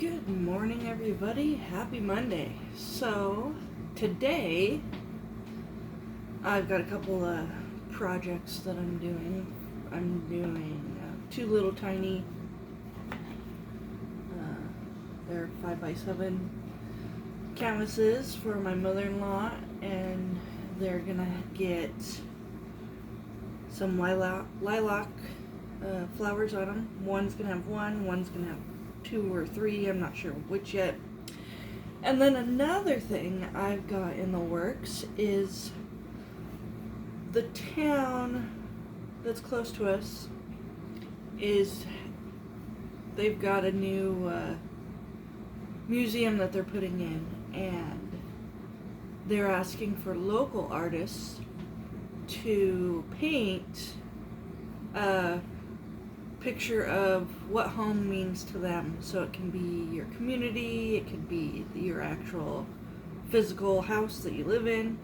Good morning, everybody. Happy Monday. So, today I've got a couple of projects that I'm doing. I'm doing two little tiny, they're 5x7 canvases for my mother-in-law, and they're gonna get some lilac flowers on them. One's gonna have one's gonna have two or three, I'm not sure which yet. And then another thing I've got in the works is the town that's close to us they've got a new museum that they're putting in, and they're asking for local artists to paint a picture of what home means to them. So it can be your community, it could be your actual physical house that you live in,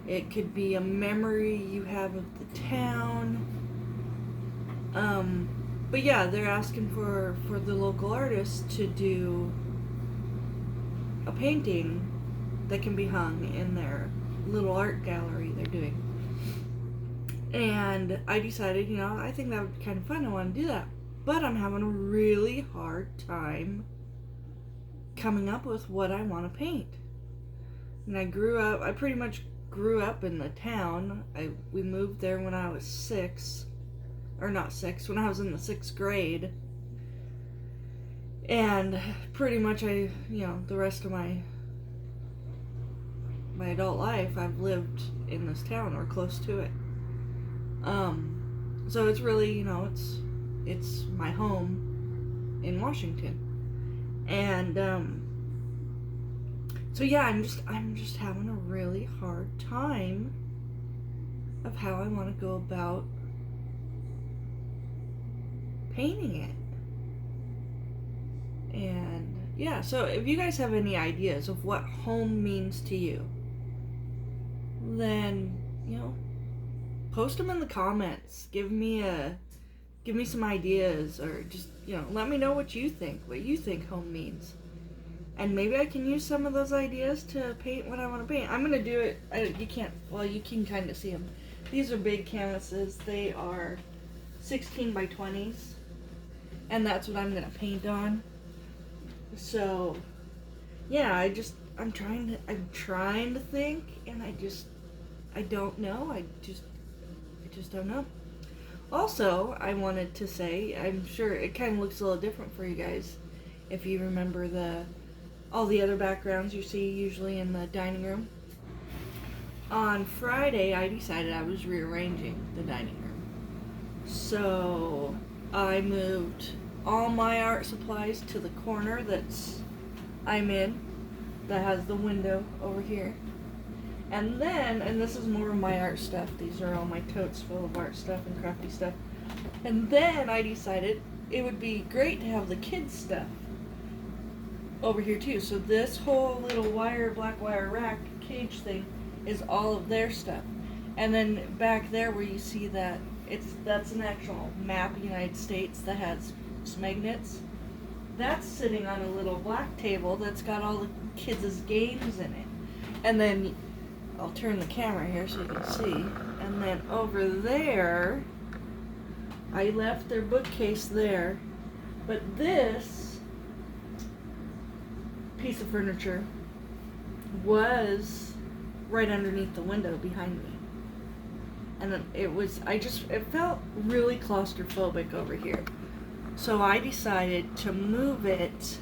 it could be a memory you have of the town. But yeah, they're asking for the local artists to do a painting that can be hung in their little art gallery they're doing. And I decided, I think that would be kind of fun. I want to do that. But I'm having a really hard time coming up with what I want to paint. And I pretty much grew up in the town. We moved there when I was when I was in the 6th grade. And pretty much the rest of my adult life I've lived in this town or close to it. So it's really, it's my home in Washington. And, so yeah, I'm just having a really hard time of how I want to go about painting it. And yeah, so if you guys have any ideas of what home means to you, then, post them in the comments. Give me some ideas, or just, let me know what you think home means. And maybe I can use some of those ideas to paint what I want to paint. I'm going to do it, you can kind of see them. These are big canvases. They are 16 by 20s. And that's what I'm going to paint on. So, yeah, I'm trying to think, and I don't know. I just don't know. Also, I wanted to say, I'm sure it kind of looks a little different for you guys if you remember all the other backgrounds you see usually in the dining room. On Friday, I decided I was rearranging the dining room. So I moved all my art supplies to the corner I'm in, that has the window over here. And this is more of my art stuff. These are all my totes full of art stuff and crafty stuff. And then I decided it would be great to have the kids' stuff over here too. So this whole little black wire rack cage thing is all of their stuff. And then back there where you see that's an actual map of the United States that has magnets. That's sitting on a little black table that's got all the kids' games in it. And then I'll turn the camera here so you can see. And then over there, I left their bookcase there. But this piece of furniture was right underneath the window behind me. And it felt really claustrophobic over here. So I decided to move it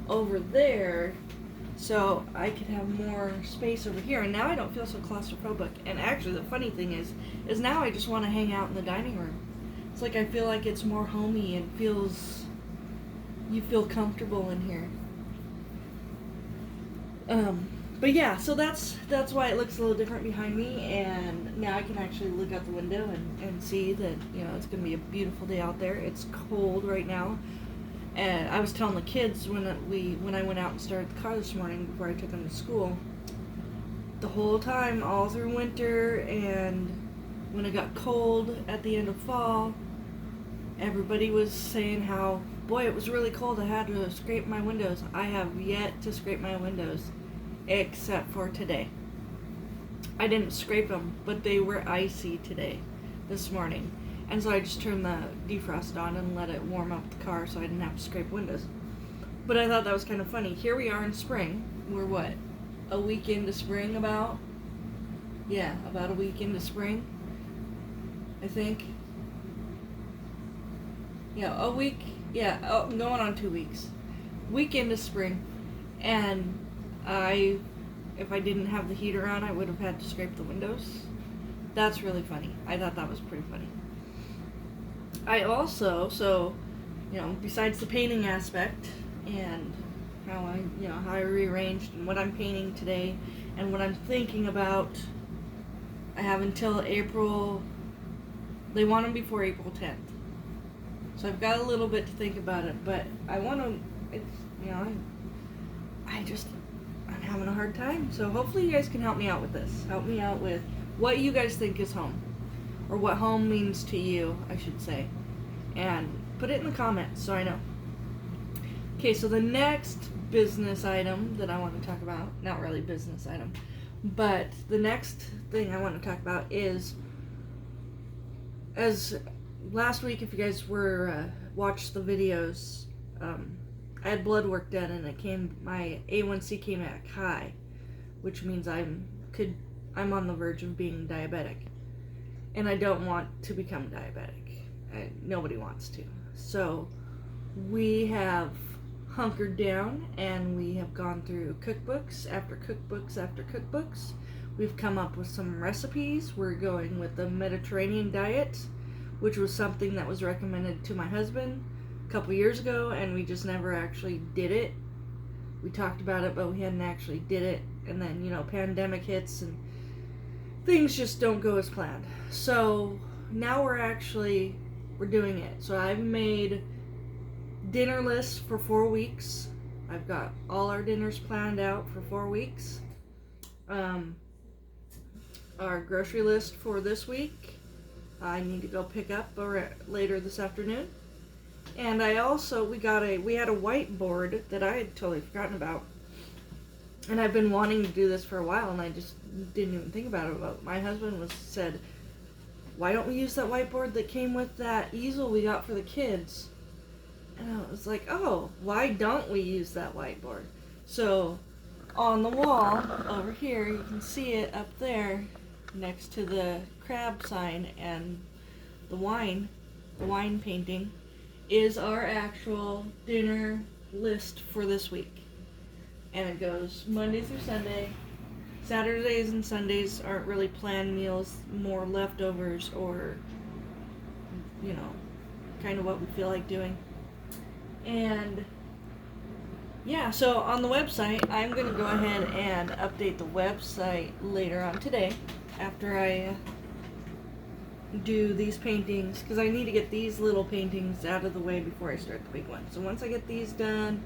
over there so I could have more space over here. And now I don't feel so claustrophobic. And actually, the funny thing is now I just want to hang out in the dining room. It's like I feel like it's more homey and you feel comfortable in here. But yeah, so that's why it looks a little different behind me, and now I can actually look out the window and see that, it's going to be a beautiful day out there. It's cold right now. And I was telling the kids when I went out and started the car this morning before I took them to school, the whole time, all through winter, and when it got cold at the end of fall, everybody was saying how, boy, it was really cold. I had to scrape my windows. I have yet to scrape my windows, except for today. I didn't scrape them, but they were icy today, this morning. And so I just turned the defrost on and let it warm up the car so I didn't have to scrape windows. But I thought that was kind of funny. Here we are in spring. We're what? A week into spring about? Yeah, about a week into spring, I think. Yeah, a week. Yeah, I'm going on 2 weeks. Week into spring. And if I didn't have the heater on, I would have had to scrape the windows. That's really funny. I thought that was pretty funny. I also, besides the painting aspect and how I rearranged and what I'm painting today and what I'm thinking about, I have until April. They want them before April 10th. So I've got a little bit to think about it, but I want to, I'm having a hard time. So hopefully you guys can help me out with this. Help me out with what you guys think is home. Or what home means to you, I should say. And put it in the comments so I know. Okay, so the next business item that I want to talk about, not really business item, but the next thing I want to talk about is, as last week, if you guys were watched the videos, I had blood work done and my A1C came back high, which means I'm on the verge of being diabetic. And I don't want to become diabetic. Nobody wants to. So we have hunkered down and we have gone through cookbooks after cookbooks after cookbooks. We've come up with some recipes. We're going with the Mediterranean diet, which was something that was recommended to my husband a couple years ago, and we just never actually did it. We talked about it, but we hadn't actually did it. And then, pandemic hits and things just don't go as planned. So now we're doing it. So I've made dinner lists for 4 weeks. I've got all our dinners planned out for 4 weeks. Our grocery list for this week, I need to go pick up later this afternoon. And we had a whiteboard that I had totally forgotten about. And I've been wanting to do this for a while, and I just didn't even think about it. But my husband said, why don't we use that whiteboard that came with that easel we got for the kids? And I was like, oh, why don't we use that whiteboard? So on the wall over here, you can see it up there next to the crab sign and the wine painting, is our actual dinner list for this week. And it goes Monday through Sunday. Saturdays and Sundays aren't really planned meals, more leftovers or, kind of what we feel like doing. And yeah, so on the website, I'm going to go ahead and update the website later on today after I do these paintings, because I need to get these little paintings out of the way before I start the big one. So once I get these done,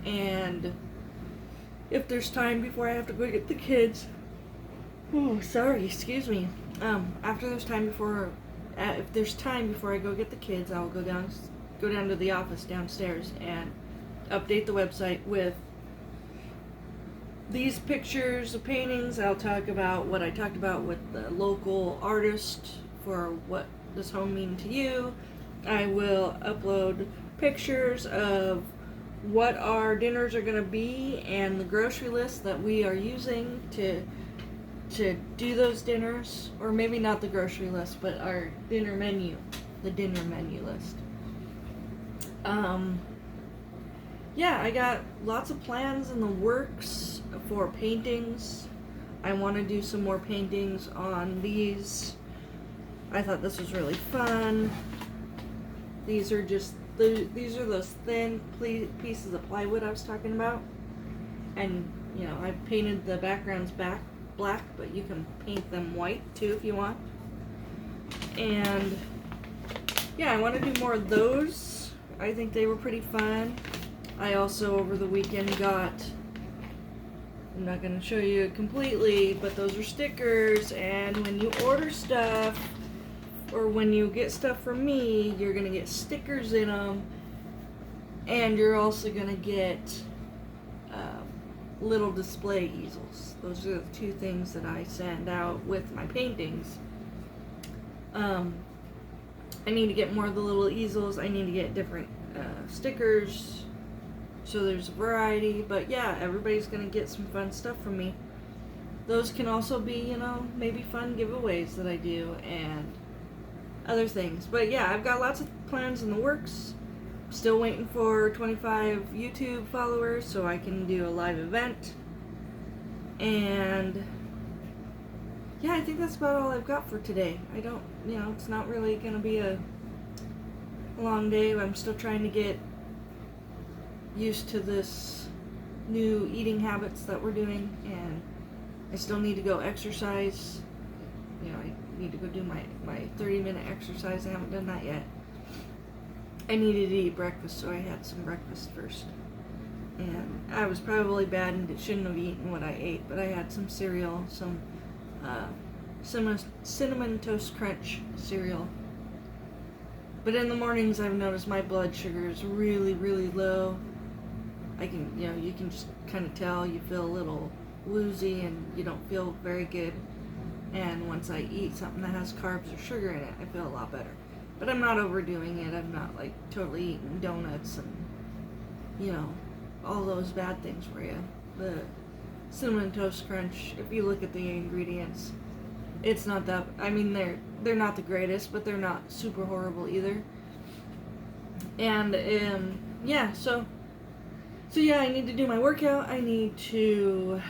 and if there's time before I have to go get the kids, excuse me. If there's time before I go get the kids, I'll go down to the office downstairs and update the website with these pictures of paintings. I'll talk about what I talked about with the local artist for what does home mean to you. I will upload pictures of what our dinners are going to be and the grocery list that we are using to do those dinners, or maybe not the grocery list, but our dinner menu, the dinner menu list. I got lots of plans in the works for paintings. I want to do some more paintings on these. I thought this was really fun. These are those thin pieces of plywood I was talking about. And, I painted the backgrounds black, but you can paint them white too if you want. And, yeah, I want to do more of those. I think they were pretty fun. I also, over the weekend, I'm not going to show you completely, but those are stickers. And when you order stuff or when you get stuff from me, you're gonna get stickers in them, and you're also gonna get little display easels. Those are the two things that I send out with my paintings. I need to get more of the little easels. I need to get different stickers, so there's a variety. But yeah, everybody's gonna get some fun stuff from me. Those can also be, you know, maybe fun giveaways that I do and other things. But yeah, I've got lots of plans in the works. Still waiting for 25 YouTube followers so I can do a live event. And yeah, I think that's about all I've got for today. I don't, you know, it's not really going to be a long day. I'm still trying to get used to this new eating habits that we're doing, and I still need to go exercise. You know, I need to go do my 30-minute exercise. I haven't done that yet. I needed to eat breakfast, so I had some breakfast first. And I was probably bad and shouldn't have eaten what I ate, but I had some cereal, some Cinnamon Toast Crunch cereal. But in the mornings, I've noticed my blood sugar is really, really low. I can, you know, you can just kind of tell. You feel a little woozy and you don't feel very good. And once I eat something that has carbs or sugar in it, I feel a lot better. But I'm not overdoing it. I'm not like totally eating donuts and, you know, all those bad things for you. The Cinnamon Toast Crunch, if you look at the ingredients, it's not that, I mean, they're not the greatest, but they're not super horrible either. And yeah, so yeah, I need to do my workout. I need to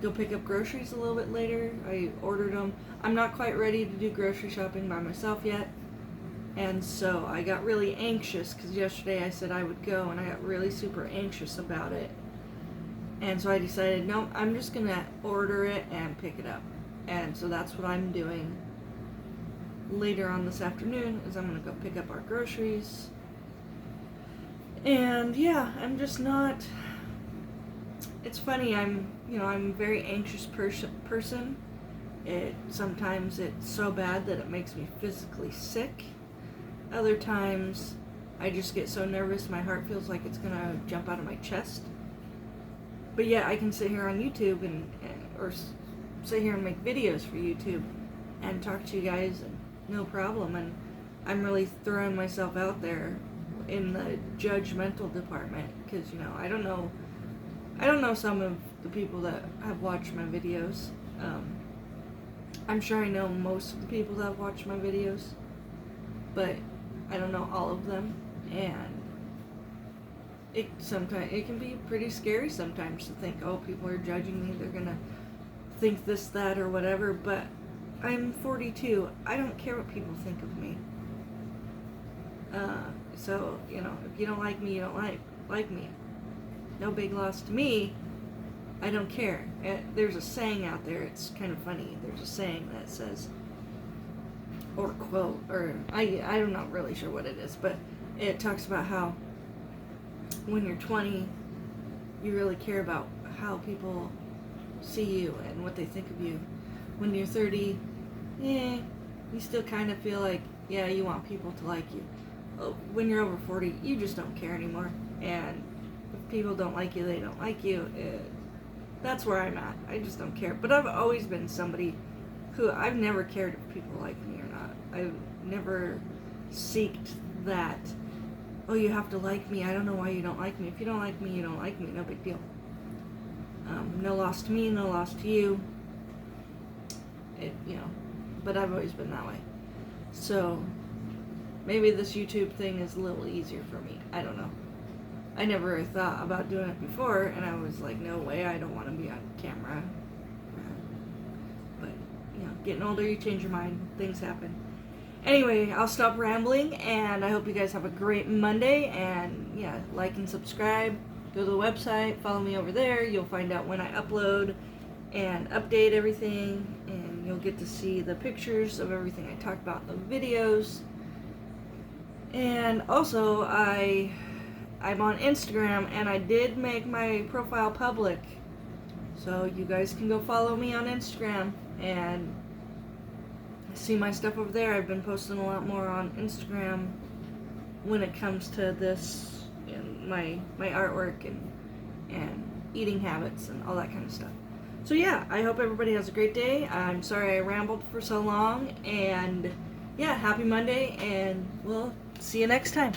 go pick up groceries a little bit later. I ordered them. I'm not quite ready to do grocery shopping by myself yet. And so I got really anxious because yesterday I said I would go, and I got really super anxious about it. And so I decided, no, I'm just going to order it and pick it up. And so that's what I'm doing later on this afternoon, is I'm going to go pick up our groceries. And yeah, I'm just not, it's funny, I'm a very anxious person. Sometimes it's so bad that it makes me physically sick. Other times I just get so nervous my heart feels like it's going to jump out of my chest. But yeah, I can sit here on YouTube or sit here and make videos for YouTube and talk to you guys, and no problem. And I'm really throwing myself out there in the judgmental department, because, you know, I don't know some of the people that have watched my videos. I'm sure I know most of the people that have watched my videos, but I don't know all of them, and sometimes it can be pretty scary sometimes to think, oh, people are judging me, they're gonna think this, that, or whatever. But I'm 42. I don't care what people think of me. So, you know, if you don't like me, you don't like me. No big loss to me. I don't care. There's a saying out there, it's kind of funny. There's a saying that says, or quote, or I'm not really sure what it is, but it talks about how when you're 20, you really care about how people see you and what they think of you. When you're 30, you still kind of feel like, yeah, you want people to like you. When you're over 40, you just don't care anymore. And if people don't like you, they don't like you. That's where I'm at. I just don't care. But I've always been somebody who, I've never cared if people like me or not. I've never seeked that, oh, you have to like me. I don't know why you don't like me. If you don't like me, you don't like me. No big deal. No loss to me, no loss to you. But I've always been that way. So maybe this YouTube thing is a little easier for me. I don't know. I never thought about doing it before, and I was like, no way, I don't want to be on camera. But, you know, getting older, you change your mind. Things happen. Anyway, I'll stop rambling, and I hope you guys have a great Monday. And yeah, like and subscribe. Go to the website, follow me over there. You'll find out when I upload and update everything, and you'll get to see the pictures of everything I talk about in the videos. And also, I'm on Instagram, and I did make my profile public, so you guys can go follow me on Instagram and to see my stuff over there. I've been posting a lot more on Instagram when it comes to this and my artwork and eating habits and all that kind of stuff. So yeah, I hope everybody has a great day. I'm sorry I rambled for so long, and yeah, happy Monday, and we'll see you next time.